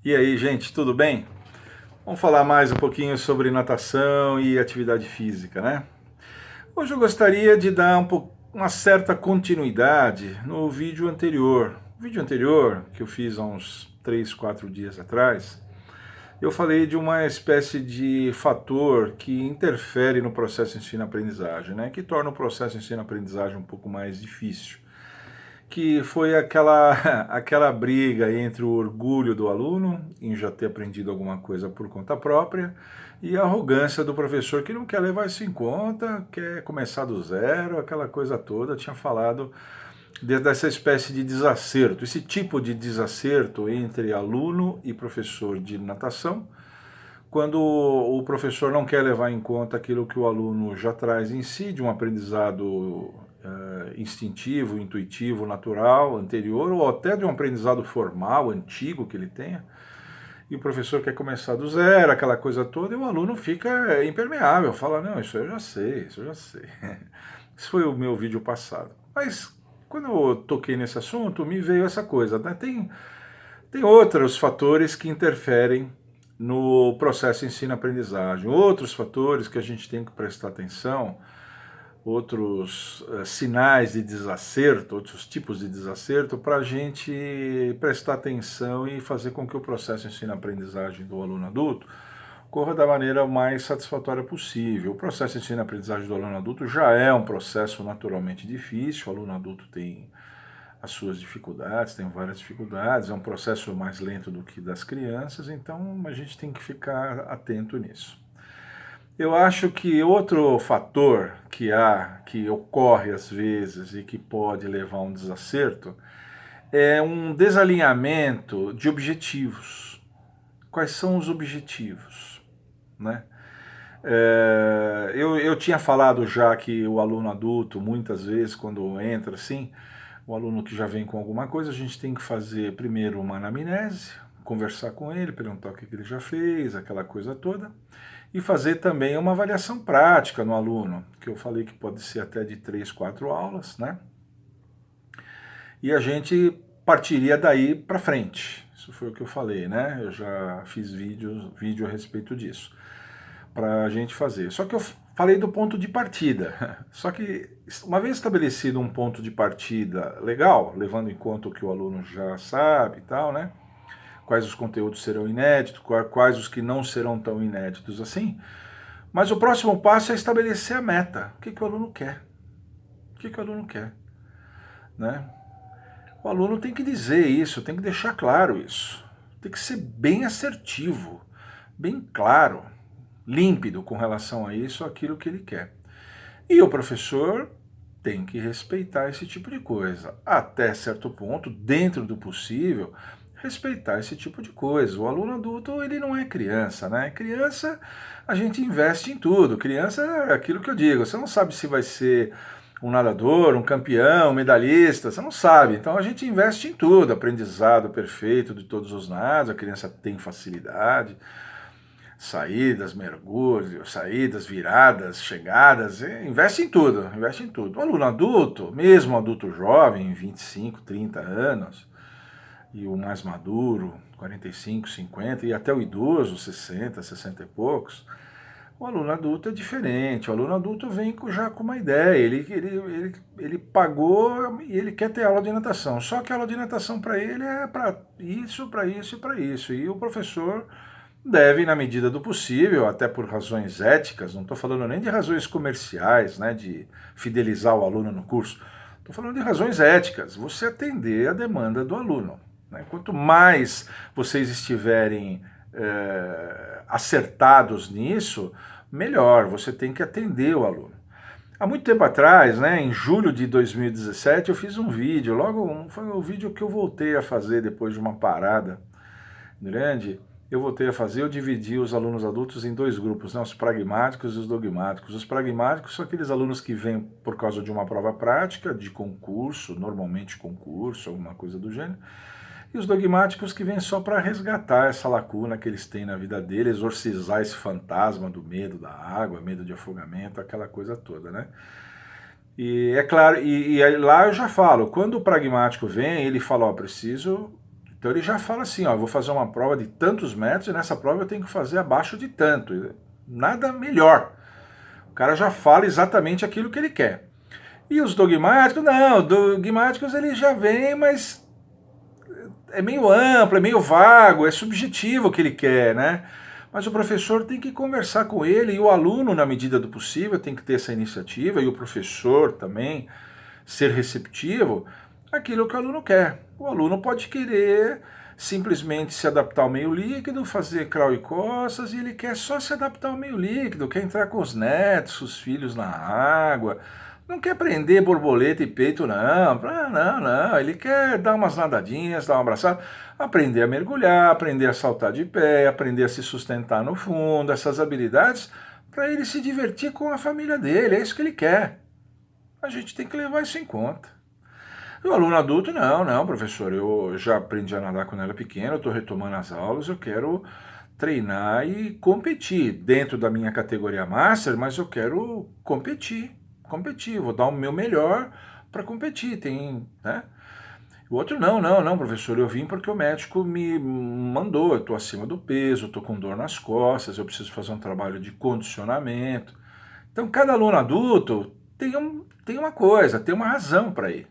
E aí, gente, tudo bem? Vamos falar mais um pouquinho sobre natação e atividade física, né? Hoje eu gostaria de dar uma certa continuidade no vídeo anterior. O vídeo anterior, que eu fiz há uns 3, 4 dias atrás, eu falei de uma espécie de fator que interfere no processo ensino-aprendizagem, né? Que torna o processo ensino-aprendizagem um pouco mais difícil, que foi aquela briga entre o orgulho do aluno em já ter aprendido alguma coisa por conta própria e a arrogância do professor que não quer levar isso em conta, quer começar do zero, aquela coisa toda. Eu tinha falado dessa espécie de desacerto, esse tipo de desacerto entre aluno e professor de natação, quando o professor não quer levar em conta aquilo que o aluno já traz em si, de um aprendizado instintivo, intuitivo, natural, anterior, ou até de um aprendizado formal, antigo que ele tenha, e o professor quer começar do zero, aquela coisa toda, e o aluno fica impermeável, fala, não, isso eu já sei, isso eu já sei. Esse foi o meu vídeo passado. Mas quando eu toquei nesse assunto, me veio essa coisa, né? Tem outros fatores que interferem no processo ensino-aprendizagem, outros fatores que a gente tem que prestar atenção, outros sinais de desacerto, outros tipos de desacerto, para a gente prestar atenção e fazer com que o processo ensino-aprendizagem do aluno adulto corra da maneira mais satisfatória possível. O processo de ensino-aprendizagem do aluno adulto já é um processo naturalmente difícil, o aluno adulto tem as suas dificuldades, tem várias dificuldades, é um processo mais lento do que das crianças, então a gente tem que ficar atento nisso. Eu acho que outro fator que ocorre às vezes e que pode levar a um desacerto é um desalinhamento de objetivos. Quais são os objetivos, né? Eu tinha falado já que o aluno adulto, muitas vezes, quando entra assim, o aluno que já vem com alguma coisa, a gente tem que fazer primeiro uma anamnese, conversar com ele, perguntar o que ele já fez, aquela coisa toda, e fazer também uma avaliação prática no aluno, que eu falei que pode ser até de 3, 4 aulas, né? E a gente partiria daí para frente. Isso foi o que eu falei, né? Eu já fiz vídeo a respeito disso, para a gente fazer. Só que eu falei do ponto de partida. Só que, uma vez estabelecido um ponto de partida legal, levando em conta o que o aluno já sabe e tal, né? Quais os conteúdos serão inéditos, quais os que não serão tão inéditos assim. Mas o próximo passo é estabelecer a meta. O que o aluno quer? O que o aluno quer? Né? O aluno tem que dizer isso, tem que deixar claro isso. Tem que ser bem assertivo, bem claro, límpido com relação a isso, aquilo que ele quer. E o professor tem que respeitar esse tipo de coisa. Até certo ponto, dentro do possível, respeitar esse tipo de coisa. O aluno adulto, ele não é criança, né? Criança, a gente investe em tudo. Criança é aquilo que eu digo, você não sabe se vai ser um nadador, um campeão, um medalhista, você não sabe. Então a gente investe em tudo, aprendizado perfeito de todos os nados, a criança tem facilidade, saídas, mergulhos, saídas, viradas, chegadas, investe em tudo, investe em tudo. O aluno adulto, mesmo adulto jovem, 25, 30 anos, e o mais maduro, 45, 50, e até o idoso, 60, 60 e poucos, o aluno adulto é diferente. O aluno adulto vem já com uma ideia, ele pagou e ele quer ter aula de natação. Só que a aula de natação para ele é para isso, para isso e para isso. E o professor deve, na medida do possível, até por razões éticas, não estou falando nem de razões comerciais, né, de fidelizar o aluno no curso, estou falando de razões éticas, você atender a demanda do aluno. Né? Quanto mais vocês estiverem acertados nisso, melhor, você tem que atender o aluno. Há muito tempo atrás, né, em julho de 2017, eu fiz um vídeo, foi o vídeo que eu voltei a fazer depois de uma parada grande. Eu voltei a fazer, eu dividi os alunos adultos em dois grupos, né, os pragmáticos e os dogmáticos. Os pragmáticos são aqueles alunos que vêm por causa de uma prova prática, de concurso, normalmente concurso, alguma coisa do gênero, e os dogmáticos que vêm só para resgatar essa lacuna que eles têm na vida deles, exorcizar esse fantasma do medo da água, medo de afogamento, aquela coisa toda, né? E é claro, e lá eu já falo, quando o pragmático vem, ele fala, ó, preciso Então ele já fala assim, ó, eu vou fazer uma prova de tantos metros e nessa prova eu tenho que fazer abaixo de tanto. Nada melhor. O cara já fala exatamente aquilo que ele quer. E os dogmáticos, não, dogmáticos ele já vem, mas é meio amplo, é meio vago, é subjetivo o que ele quer, né? Mas o professor tem que conversar com ele e o aluno, na medida do possível, tem que ter essa iniciativa e o professor também ser receptivo àquilo que o aluno quer. O aluno pode querer simplesmente se adaptar ao meio líquido, fazer crawl e costas, e ele quer só se adaptar ao meio líquido, quer entrar com os netos, os filhos na água, não quer prender borboleta e peito, não. Não, não. Ele quer dar umas nadadinhas, dar uma abraçada, aprender a mergulhar, aprender a saltar de pé, aprender a se sustentar no fundo, essas habilidades, para ele se divertir com a família dele. É isso que ele quer. A gente tem que levar isso em conta. E o aluno adulto, não, não, professor, eu já aprendi a nadar quando era pequeno, eu estou retomando as aulas, eu quero treinar e competir dentro da minha categoria Master, mas eu quero competir, vou dar o meu melhor para competir, tem, né? O outro, não, não, não, professor, eu vim porque o médico me mandou, eu estou acima do peso, estou com dor nas costas, eu preciso fazer um trabalho de condicionamento. Então, cada aluno adulto tem uma coisa, tem uma razão para ir.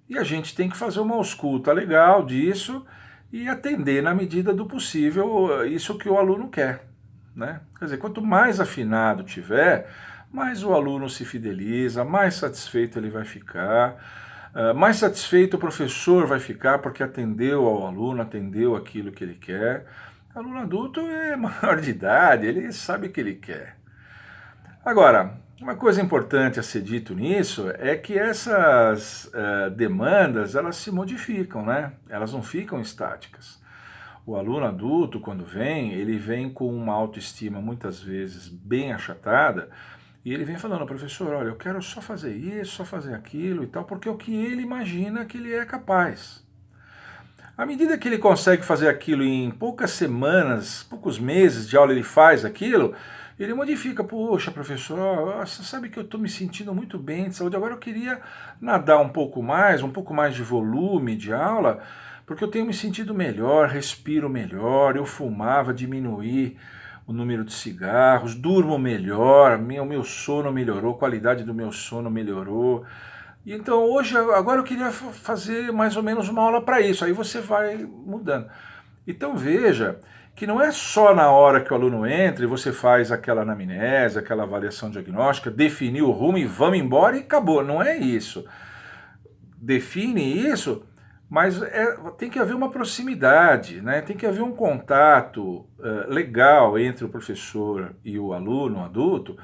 E a gente tem que fazer uma ausculta legal disso e atender na medida do possível isso que o aluno quer, né? Quer dizer, quanto mais afinado tiver, mais o aluno se fideliza, mais satisfeito ele vai ficar, mais satisfeito o professor vai ficar porque atendeu ao aluno, atendeu aquilo que ele quer. O aluno adulto é maior de idade, ele sabe o que ele quer. Agora, uma coisa importante a ser dito nisso é que essas demandas, elas se modificam, né? Elas não ficam estáticas. O aluno adulto, quando vem, ele vem com uma autoestima muitas vezes bem achatada e ele vem falando, professor, olha, eu quero só fazer isso, só fazer aquilo e tal, porque é o que ele imagina que ele é capaz. À medida que ele consegue fazer aquilo em poucas semanas, poucos meses de aula ele faz aquilo, ele modifica. Poxa, professor, você sabe que eu estou me sentindo muito bem de saúde, agora eu queria nadar um pouco mais de volume de aula, porque eu tenho me sentido melhor, respiro melhor, eu fumava, diminuí o número de cigarros, durmo melhor, o meu sono melhorou, a qualidade do meu sono melhorou. E então hoje, agora eu queria fazer mais ou menos uma aula para isso, aí você vai mudando. Então veja que não é só na hora que o aluno entra e você faz aquela anamnese, aquela avaliação diagnóstica, definir o rumo e vamos embora e acabou, não é isso. Define isso, mas tem que haver uma proximidade, né? Tem que haver um contato legal entre o professor e o aluno, o adulto,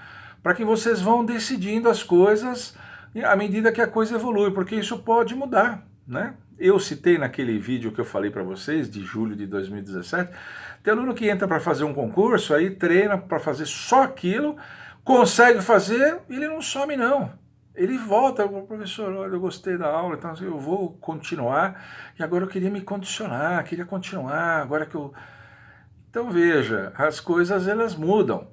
para que vocês vão decidindo as coisas à medida que a coisa evolui, porque isso pode mudar, né? Eu citei naquele vídeo que eu falei para vocês, de julho de 2017, tem aluno que entra para fazer um concurso, aí treina para fazer só aquilo, consegue fazer e ele não some não. Ele volta, professor, olha, eu gostei da aula, então eu vou continuar, e agora eu queria me condicionar, queria continuar, agora que eu... Então veja, as coisas elas mudam.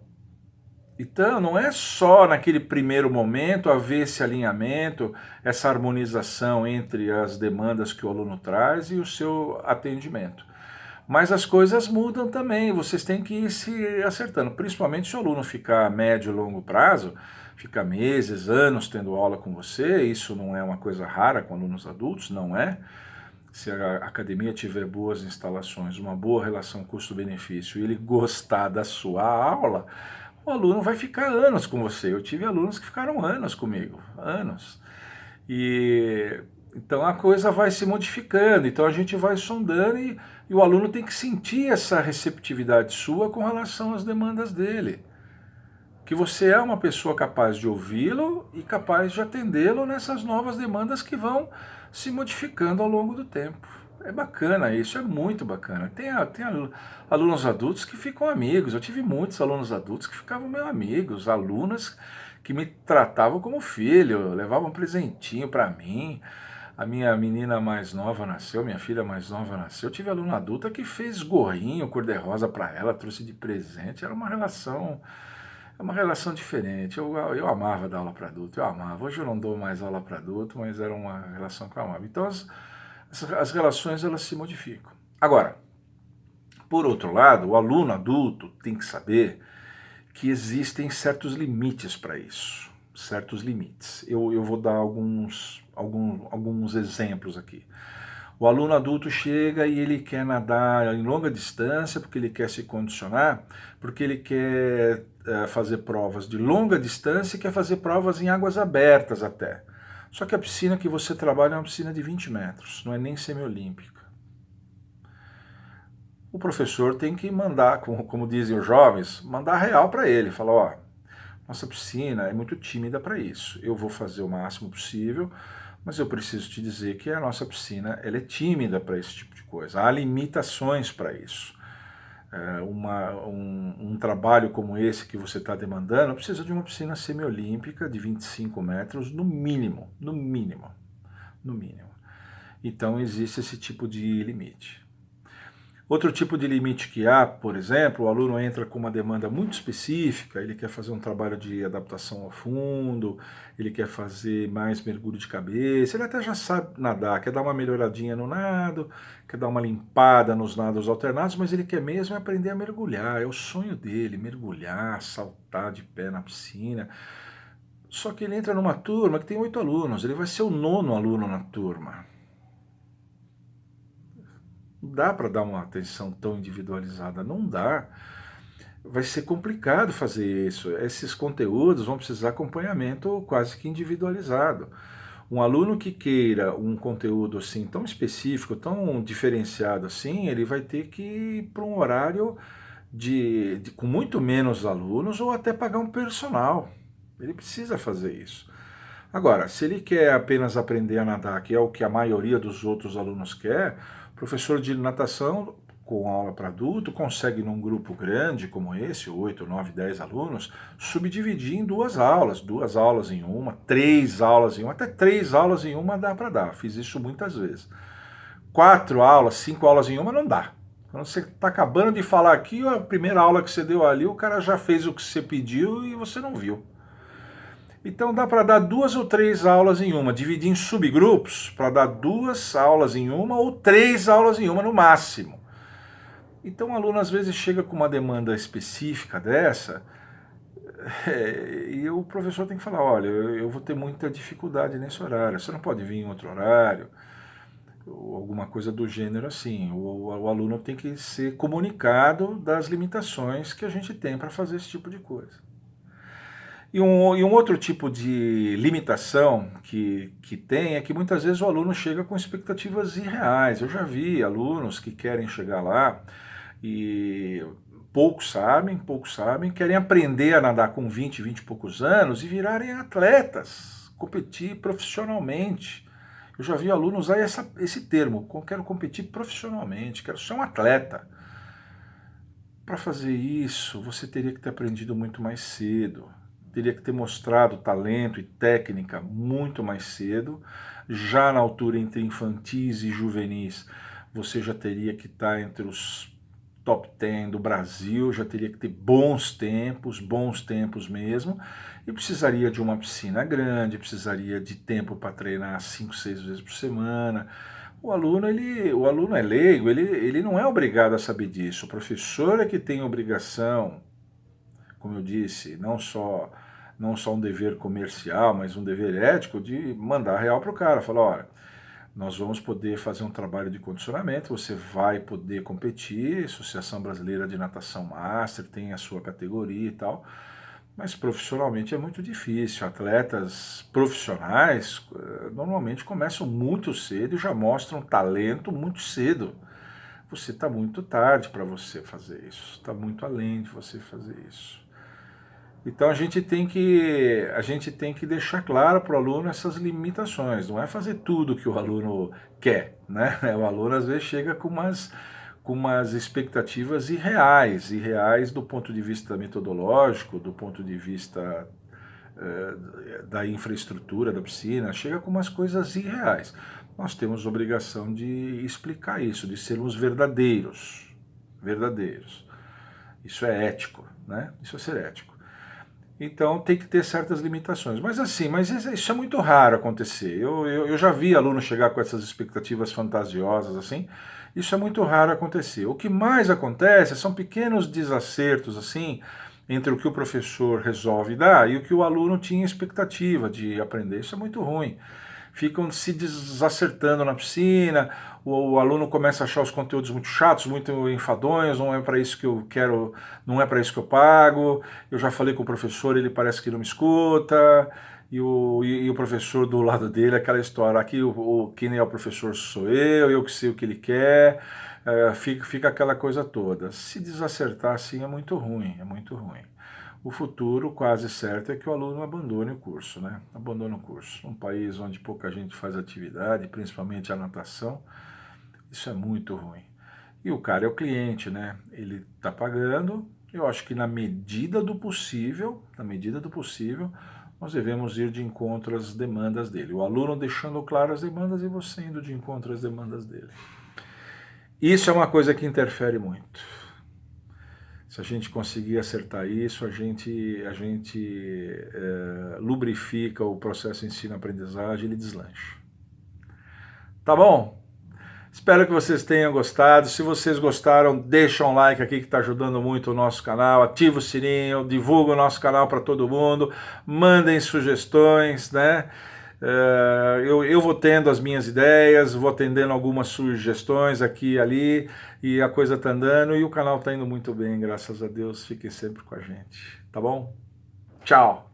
Então, não é só naquele primeiro momento haver esse alinhamento, essa harmonização entre as demandas que o aluno traz e o seu atendimento. Mas as coisas mudam também, vocês têm que ir se acertando, principalmente se o aluno ficar a médio e longo prazo, ficar meses, anos tendo aula com você, isso não é uma coisa rara com alunos adultos, não é? Se a academia tiver boas instalações, uma boa relação custo-benefício e ele gostar da sua aula, o aluno vai ficar anos com você. Eu tive alunos que ficaram anos comigo, anos. E então a coisa vai se modificando, então a gente vai sondando e o aluno tem que sentir essa receptividade sua com relação às demandas dele. Que você é uma pessoa capaz de ouvi-lo e capaz de atendê-lo nessas novas demandas que vão se modificando ao longo do tempo. É bacana isso, é muito bacana. Tem alunos adultos que ficam amigos. Eu tive muitos alunos adultos que ficavam meus amigos, alunas que me tratavam como filho, levavam um presentinho para mim. A minha menina mais nova nasceu, minha filha mais nova nasceu. Eu tive aluna adulta que fez gorrinho cor-de-rosa para ela, trouxe de presente. Era uma relação diferente. Eu amava dar aula para adulto, eu amava. Hoje eu não dou mais aula para adulto, mas era uma relação que eu amava. Então as relações elas se modificam. Agora, por outro lado, o aluno adulto tem que saber que existem certos limites para isso, certos limites. Eu vou dar alguns exemplos aqui. O aluno adulto chega e ele quer nadar em longa distância, porque ele quer se condicionar, porque ele quer fazer provas de longa distância e quer fazer provas em águas abertas até. Só que a piscina que você trabalha é uma piscina de 20 metros, não é nem semiolímpica. O professor tem que mandar, como dizem os jovens, mandar real para ele, falar, ó, nossa piscina é muito tímida para isso, eu vou fazer o máximo possível, mas eu preciso te dizer que a nossa piscina ela é tímida para esse tipo de coisa, há limitações para isso. Um trabalho como esse que você está demandando precisa de uma piscina semiolímpica de 25 metros no mínimo, no mínimo, no mínimo. Então existe esse tipo de limite. Outro tipo de limite que há, por exemplo, o aluno entra com uma demanda muito específica, ele quer fazer um trabalho de adaptação ao fundo, ele quer fazer mais mergulho de cabeça, ele até já sabe nadar, quer dar uma melhoradinha no nado, quer dar uma limpada nos nados alternados, mas ele quer mesmo aprender a mergulhar, é o sonho dele, mergulhar, saltar de pé na piscina. Só que ele entra numa turma que tem 8 alunos, ele vai ser o 9º aluno na turma. Não dá para dar uma atenção tão individualizada, não dá. Vai ser complicado fazer isso. Esses conteúdos vão precisar de acompanhamento quase que individualizado. Um aluno que queira um conteúdo assim tão específico, tão diferenciado assim, ele vai ter que ir para um horário com muito menos alunos ou até pagar um personal. Ele precisa fazer isso. Agora, se ele quer apenas aprender a nadar, que é o que a maioria dos outros alunos quer, o professor de natação, com aula para adulto, consegue num grupo grande como esse, 8, 9, 10 alunos, subdividir em 2 aulas em uma, 3 aulas em uma, até 3 aulas em uma dá para dar, fiz isso muitas vezes. 4 aulas, 5 aulas em uma não dá. Quando você está acabando de falar aqui, a primeira aula que você deu ali, o cara já fez o que você pediu e você não viu. Então dá para dar 2 ou 3 aulas em uma, dividir em subgrupos para dar 2 aulas em uma ou 3 aulas em uma no máximo. Então o aluno às vezes chega com uma demanda específica dessa e o professor tem que falar, olha, eu vou ter muita dificuldade nesse horário, você não pode vir em outro horário, ou alguma coisa do gênero assim. O aluno tem que ser comunicado das limitações que a gente tem para fazer esse tipo de coisa. E um outro tipo de limitação que tem é que muitas vezes o aluno chega com expectativas irreais. Eu já vi alunos que querem chegar lá e poucos sabem, querem aprender a nadar com 20 e poucos anos e virarem atletas, competir profissionalmente. Eu já vi alunos usar esse termo, quero competir profissionalmente, quero ser um atleta. Para fazer isso, você teria que ter aprendido muito mais cedo. Teria que ter mostrado talento e técnica muito mais cedo, já na altura entre infantis e juvenis, você já teria que estar entre os top 10 do Brasil, já teria que ter bons tempos mesmo, e precisaria de uma piscina grande, precisaria de tempo para treinar 5, 6 vezes por semana. O aluno é leigo, ele não é obrigado a saber disso, o professor é que tem obrigação, como eu disse, não só um dever comercial, mas um dever ético de mandar real para o cara, falar, olha, nós vamos poder fazer um trabalho de condicionamento, você vai poder competir, Associação Brasileira de Natação Master, tem a sua categoria e tal, mas profissionalmente é muito difícil. Atletas profissionais normalmente começam muito cedo e já mostram talento muito cedo. Você está muito tarde para você fazer isso, está muito além de você fazer isso. Então a gente tem que deixar claro para o aluno essas limitações, não é fazer tudo que o aluno quer, né? O aluno às vezes chega com umas expectativas irreais do ponto de vista metodológico, do ponto de vista da infraestrutura da piscina, chega com umas coisas irreais. Nós temos obrigação de explicar isso, de sermos verdadeiros. Isso é ético, né? Isso é ser ético. Então tem que ter certas limitações. Mas isso é muito raro acontecer. Eu já vi aluno chegar com essas expectativas fantasiosas assim, Isso é muito raro acontecer. O que mais acontece são pequenos desacertos, assim, entre o que o professor resolve dar e o que o aluno tinha expectativa de aprender. Isso é muito ruim. Ficam se desacertando na piscina, o aluno começa a achar os conteúdos muito chatos, muito enfadonhos, não é para isso que eu quero, não é para isso que eu pago, eu já falei com o professor, ele parece que não me escuta, e o professor do lado dele, aquela história, aqui quem é o professor sou eu que sei o que ele quer, fica aquela coisa toda. Se desacertar assim é muito ruim, é muito ruim. O futuro quase certo é que o aluno abandone o curso, né? Abandone o curso. Um país onde pouca gente faz atividade, principalmente a natação, isso é muito ruim. E o cara é o cliente, né? Ele está pagando. Eu acho que na medida do possível, nós devemos ir de encontro às demandas dele. O aluno deixando claro as demandas e você indo de encontro às demandas dele. Isso é uma coisa que interfere muito. Se a gente conseguir acertar isso, a gente lubrifica o processo ensino-aprendizagem e ele deslancha. Tá bom? Espero que vocês tenham gostado. Se vocês gostaram, deixa um like aqui que está ajudando muito o nosso canal. Ativa o sininho, divulga o nosso canal para todo mundo. Mandem sugestões, né? Eu vou tendo as minhas ideias, vou atendendo algumas sugestões aqui e ali, e a coisa está andando e o canal está indo muito bem, graças a Deus. Fiquem sempre com a gente, tá bom? Tchau!